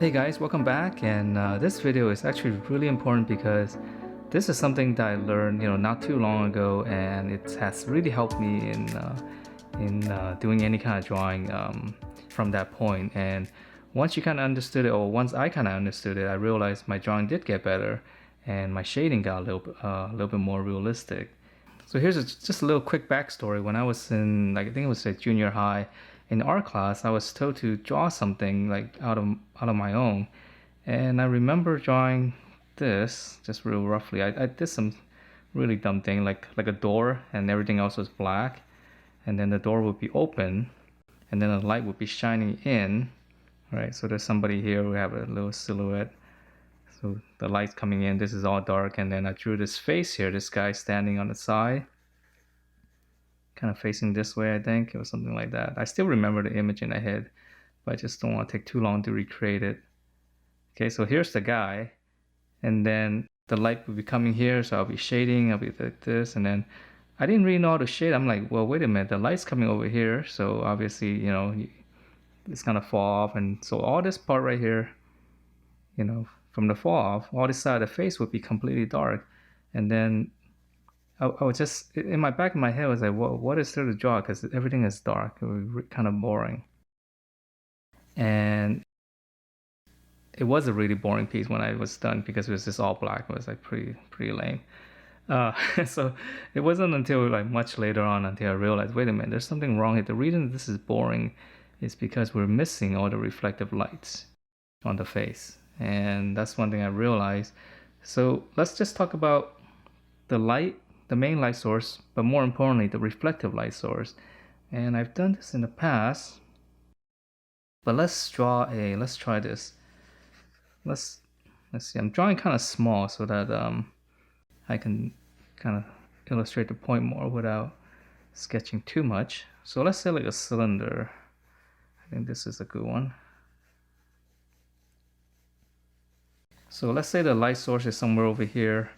Hey guys, welcome back. And this video is actually really important because this is something that I learned, not too long ago, and it has really helped me in doing any kind of drawing from that point. And once you kind of understood it, or once I kind of understood it, I realized my drawing did get better, and my shading got a little bit more realistic. So here's just a little quick backstory. When I was in, like, I think it was a junior high, in art class, I was told to draw something like out of my own, and I remember drawing this just real roughly. I did some really dumb thing, like a door, and everything else was black, and then the door would be open, and then the light would be shining in, right? So there's somebody here. We have a little silhouette. So the light's coming in. This is all dark, and then I drew this face here. This guy standing on the side, kind of facing this way, I think, or something like that. I still remember the image in my head, but I just don't want to take too long to recreate it. Okay, so here's the guy, and then the light will be coming here, so I'll be shading, I'll be like this, and then I didn't really know how to shade. I'm like, well, wait a minute, the light's coming over here, so obviously, it's gonna fall off, and so all this part right here, from the fall off, all this side of the face would be completely dark, and then I was just, in my back of my head, I was like, what is there to draw? Because everything is dark. It was kind of boring. And it was a really boring piece when I was done because it was just all black. It was like pretty lame. So it wasn't until like much later on until I realized, wait a minute, there's something wrong here. The reason this is boring is because we're missing all the reflective lights on the face. And that's one thing I realized. So let's just talk about the light, the main light source, but more importantly, the reflective light source. And I've done this in the past, but let's try this. Let's see. I'm drawing kind of small so that I can kind of illustrate the point more without sketching too much. So let's say like a cylinder. I think this is a good one. So let's say the light source is somewhere over here,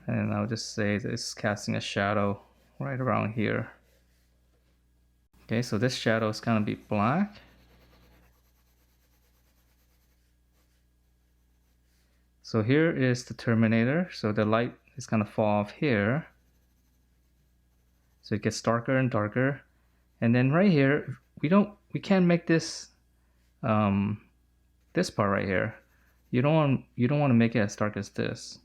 and I'll just say that it's casting a shadow right around here. Okay, so this shadow is gonna be black. So here is the terminator. So the light is gonna fall off here. So it gets darker and darker. And then right here, we can't make this this part right here. You don't want to make it as dark as this.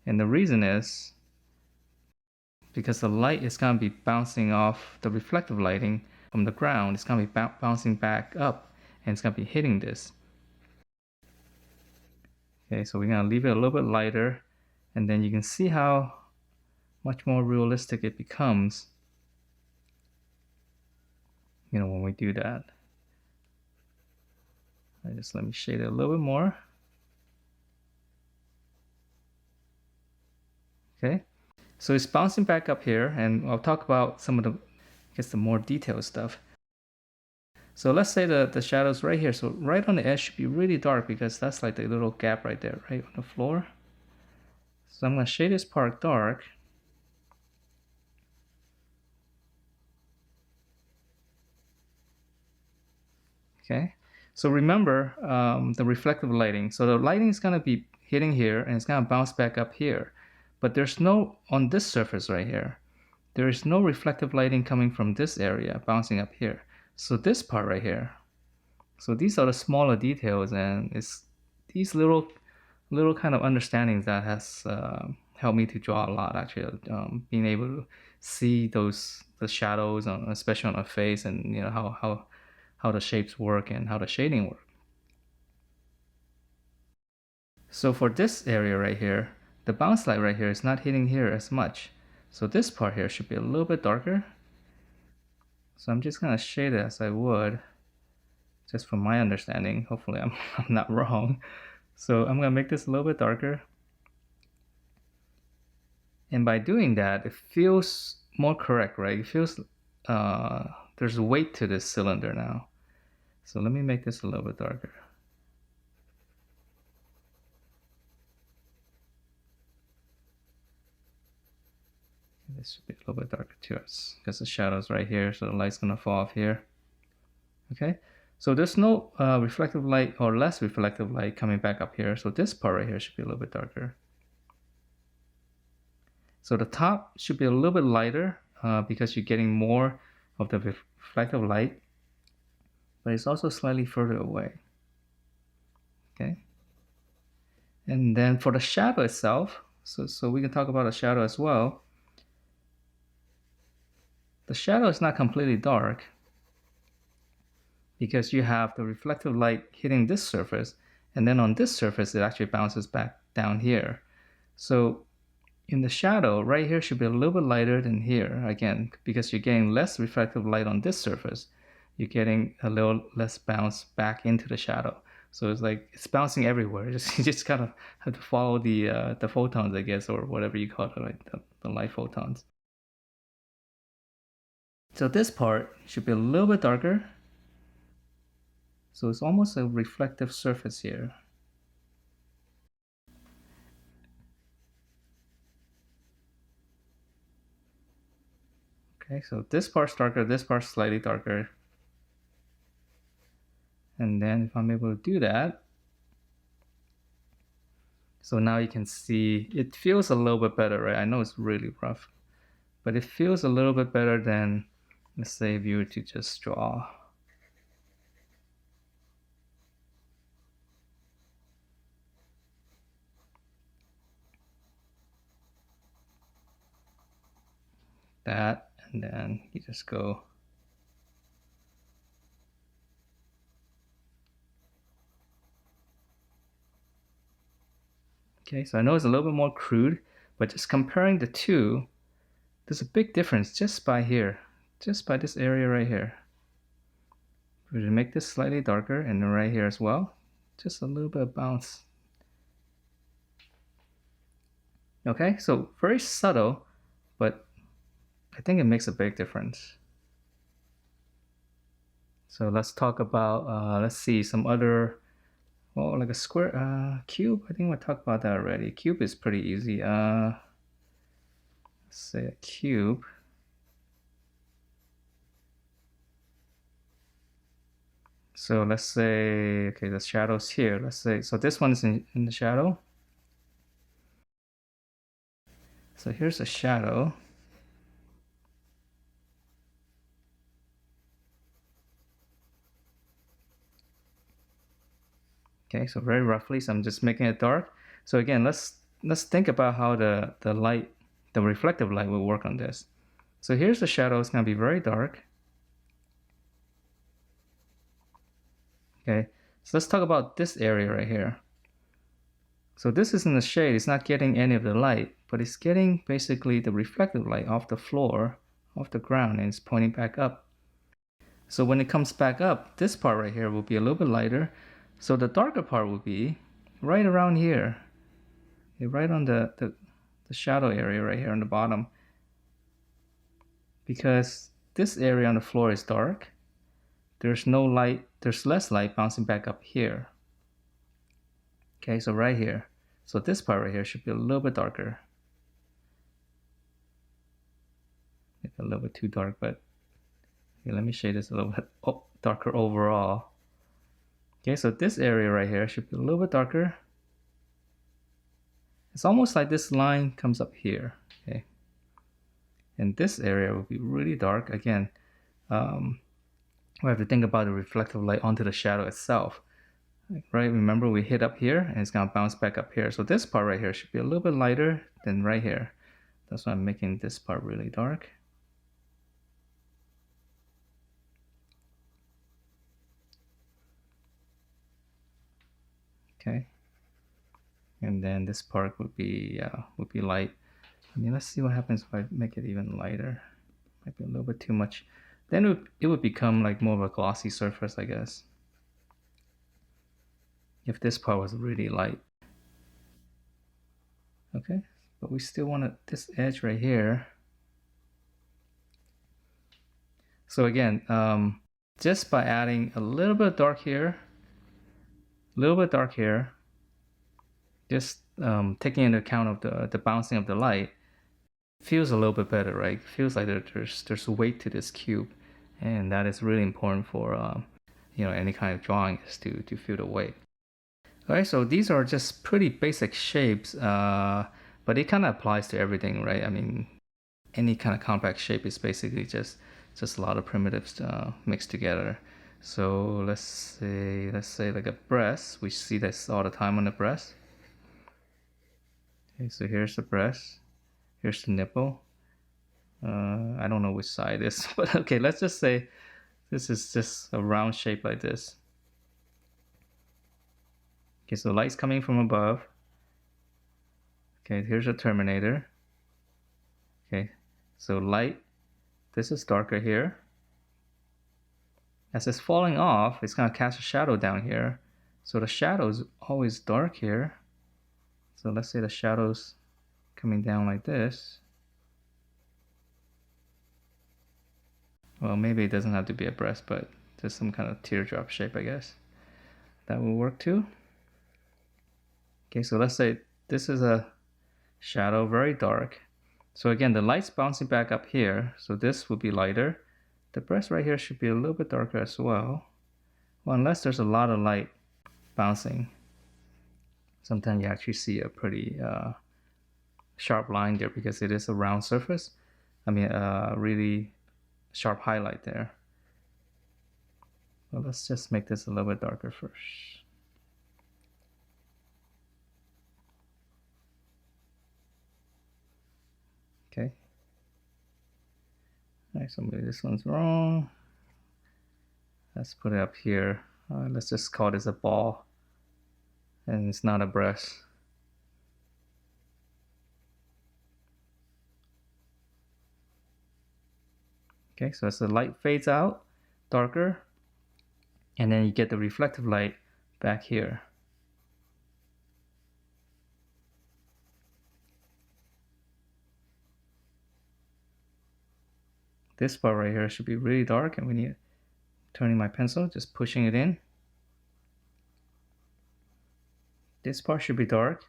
And the reason is because the light is gonna be bouncing off the reflective lighting from the ground. It's gonna be bouncing back up, and it's gonna be hitting this. Okay, so we're gonna leave it a little bit lighter, and then you can see how much more realistic it becomes, when we do that. Let me shade it a little bit more. Okay, so it's bouncing back up here, and I'll talk about some of the, the more detailed stuff. So let's say the shadow's right here. So right on the edge should be really dark because that's like the little gap right there, right on the floor. So I'm gonna shade this part dark. Okay, so remember the reflective lighting. So the lighting is gonna be hitting here and it's gonna bounce back up here. But there's no, on this surface right here, there is no reflective lighting coming from this area bouncing up here. So this part right here, so these are the smaller details, and it's these little kind of understandings that has helped me to draw a lot, actually. Being able to see the shadows, especially on a face, and how the shapes work and how the shading work. So for this area right here, the bounce light right here is not hitting here as much. So this part here should be a little bit darker. So I'm just gonna shade it as I would, just from my understanding. Hopefully I'm not wrong. So I'm gonna make this a little bit darker. And by doing that, it feels more correct, right? It feels there's weight to this cylinder now. So let me make this a little bit darker. This should be a little bit darker too, because the shadow's right here, so the light's gonna fall off here. Okay, So there's no reflective light or less reflective light coming back up here. So this part right here should be a little bit darker. So the top should be a little bit lighter because you're getting more of the reflective light, but it's also slightly further away. Okay. And then for the shadow itself, so we can talk about a shadow as well. The shadow is not completely dark because you have the reflective light hitting this surface, and then on this surface it actually bounces back down here. So in the shadow, right here should be a little bit lighter than here, again, because you're getting less reflective light on this surface. You're getting a little less bounce back into the shadow. So it's like it's bouncing everywhere. You just kind of have to follow the photons, I guess, or whatever you call it, right? The light photons. So this part should be a little bit darker. So it's almost a reflective surface here. Okay, so this part's darker, this part's slightly darker. And then if I'm able to do that, so now you can see it feels a little bit better, right? I know it's really rough, but it feels a little bit better than, let's say, if you were to just draw. That, and then you just go. Okay, so I know it's a little bit more crude, but just comparing the two, there's a big difference just by here, just by this area right here. We're gonna make this slightly darker, and then right here as well, just a little bit of bounce. Okay, so very subtle, but I think it makes a big difference. So let's talk about, let's see, some other, well, like a square, cube. I think we talked about that already. Cube is pretty easy. Let's say a cube. So let's say, okay, the shadow's here. Let's say, so this one's in the shadow. So here's a shadow. Okay, so very roughly, so I'm just making it dark. So again, let's think about how the light, the reflective light will work on this. So here's the shadow, it's gonna be very dark. Okay, so let's talk about this area right here. So this is in the shade, it's not getting any of the light, but it's getting basically the reflective light off the floor, off the ground, and it's pointing back up. So when it comes back up, this part right here will be a little bit lighter. So the darker part will be right around here, right on the shadow area right here on the bottom. Because this area on the floor is dark, there's no light, there's less light bouncing back up here. Okay, so right here. So this part right here should be a little bit darker. Maybe a little bit too dark, but okay, let me shade this a little bit darker overall. Okay, so this area right here should be a little bit darker. It's almost like this line comes up here, okay? And this area will be really dark. Again, we have to think about the reflective light onto the shadow itself, right? Remember we hit up here and it's gonna bounce back up here. So this part right here should be a little bit lighter than right here. That's why I'm making this part really dark. Okay. And then this part would be light. I mean, let's see what happens if I make it even lighter. Might be a little bit too much. Then it would become like more of a glossy surface, I guess. If this part was really light. Okay, but we still want this edge right here. So again, just by adding a little bit dark here, a little bit dark here, just taking into account of the bouncing of the light, feels a little bit better, right? It feels like there's weight to this cube, and that is really important for any kind of drawing is to feel the weight. Alright, so these are just pretty basic shapes, but it kind of applies to everything, right? I mean, any kind of complex shape is basically just a lot of primitives mixed together. So let's say like a breast. We see this all the time on the breast. Okay, so here's the breast. Here's the nipple. I don't know which side it is, but okay, let's just say this is just a round shape like this. Okay, so light's coming from above. Okay, here's a terminator. Okay, so light, this is darker here. As it's falling off, it's gonna cast a shadow down here. So the shadow is always dark here. So let's say the shadow's coming down like this. Well, maybe it doesn't have to be a breast, but just some kind of teardrop shape, I guess. That will work too. Okay, so let's say this is a shadow, very dark. So again, the light's bouncing back up here, so this would be lighter. The breast right here should be a little bit darker as well. Well, unless there's a lot of light bouncing. Sometimes you actually see a pretty sharp line there because it is a round surface. I mean, really sharp highlight there. Well, let's just make this a little bit darker first. Okay. Alright, so maybe this one's wrong. Let's put it up here. Let's just call this a ball. And it's not a breast. Okay, so as the light fades out, darker, and then you get the reflective light back here. This part right here should be really dark, and we need turning my pencil, just pushing it in. This part should be dark,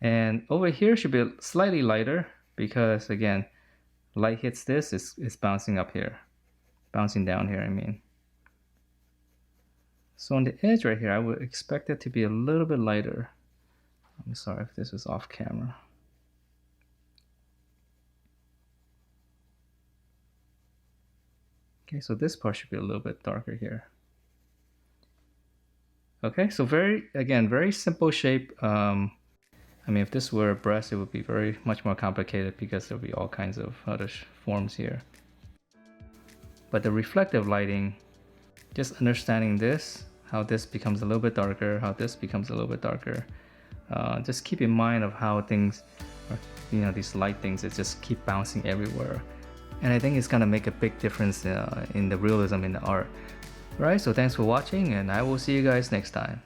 and over here should be slightly lighter because again, light hits this, it's bouncing up here, bouncing down here, I mean. So on the edge right here, I would expect it to be a little bit lighter. I'm sorry if this is off camera. Okay, so this part should be a little bit darker here. Okay, so very simple shape. I mean, if this were a breast, it would be much more complicated because there'll be all kinds of other forms here. But the reflective lighting, just understanding this, how this becomes a little bit darker, how this becomes a little bit darker. Just keep in mind of how things, these light things, it just keep bouncing everywhere. And I think it's gonna make a big difference in the realism in the art. Right, so thanks for watching, and I will see you guys next time.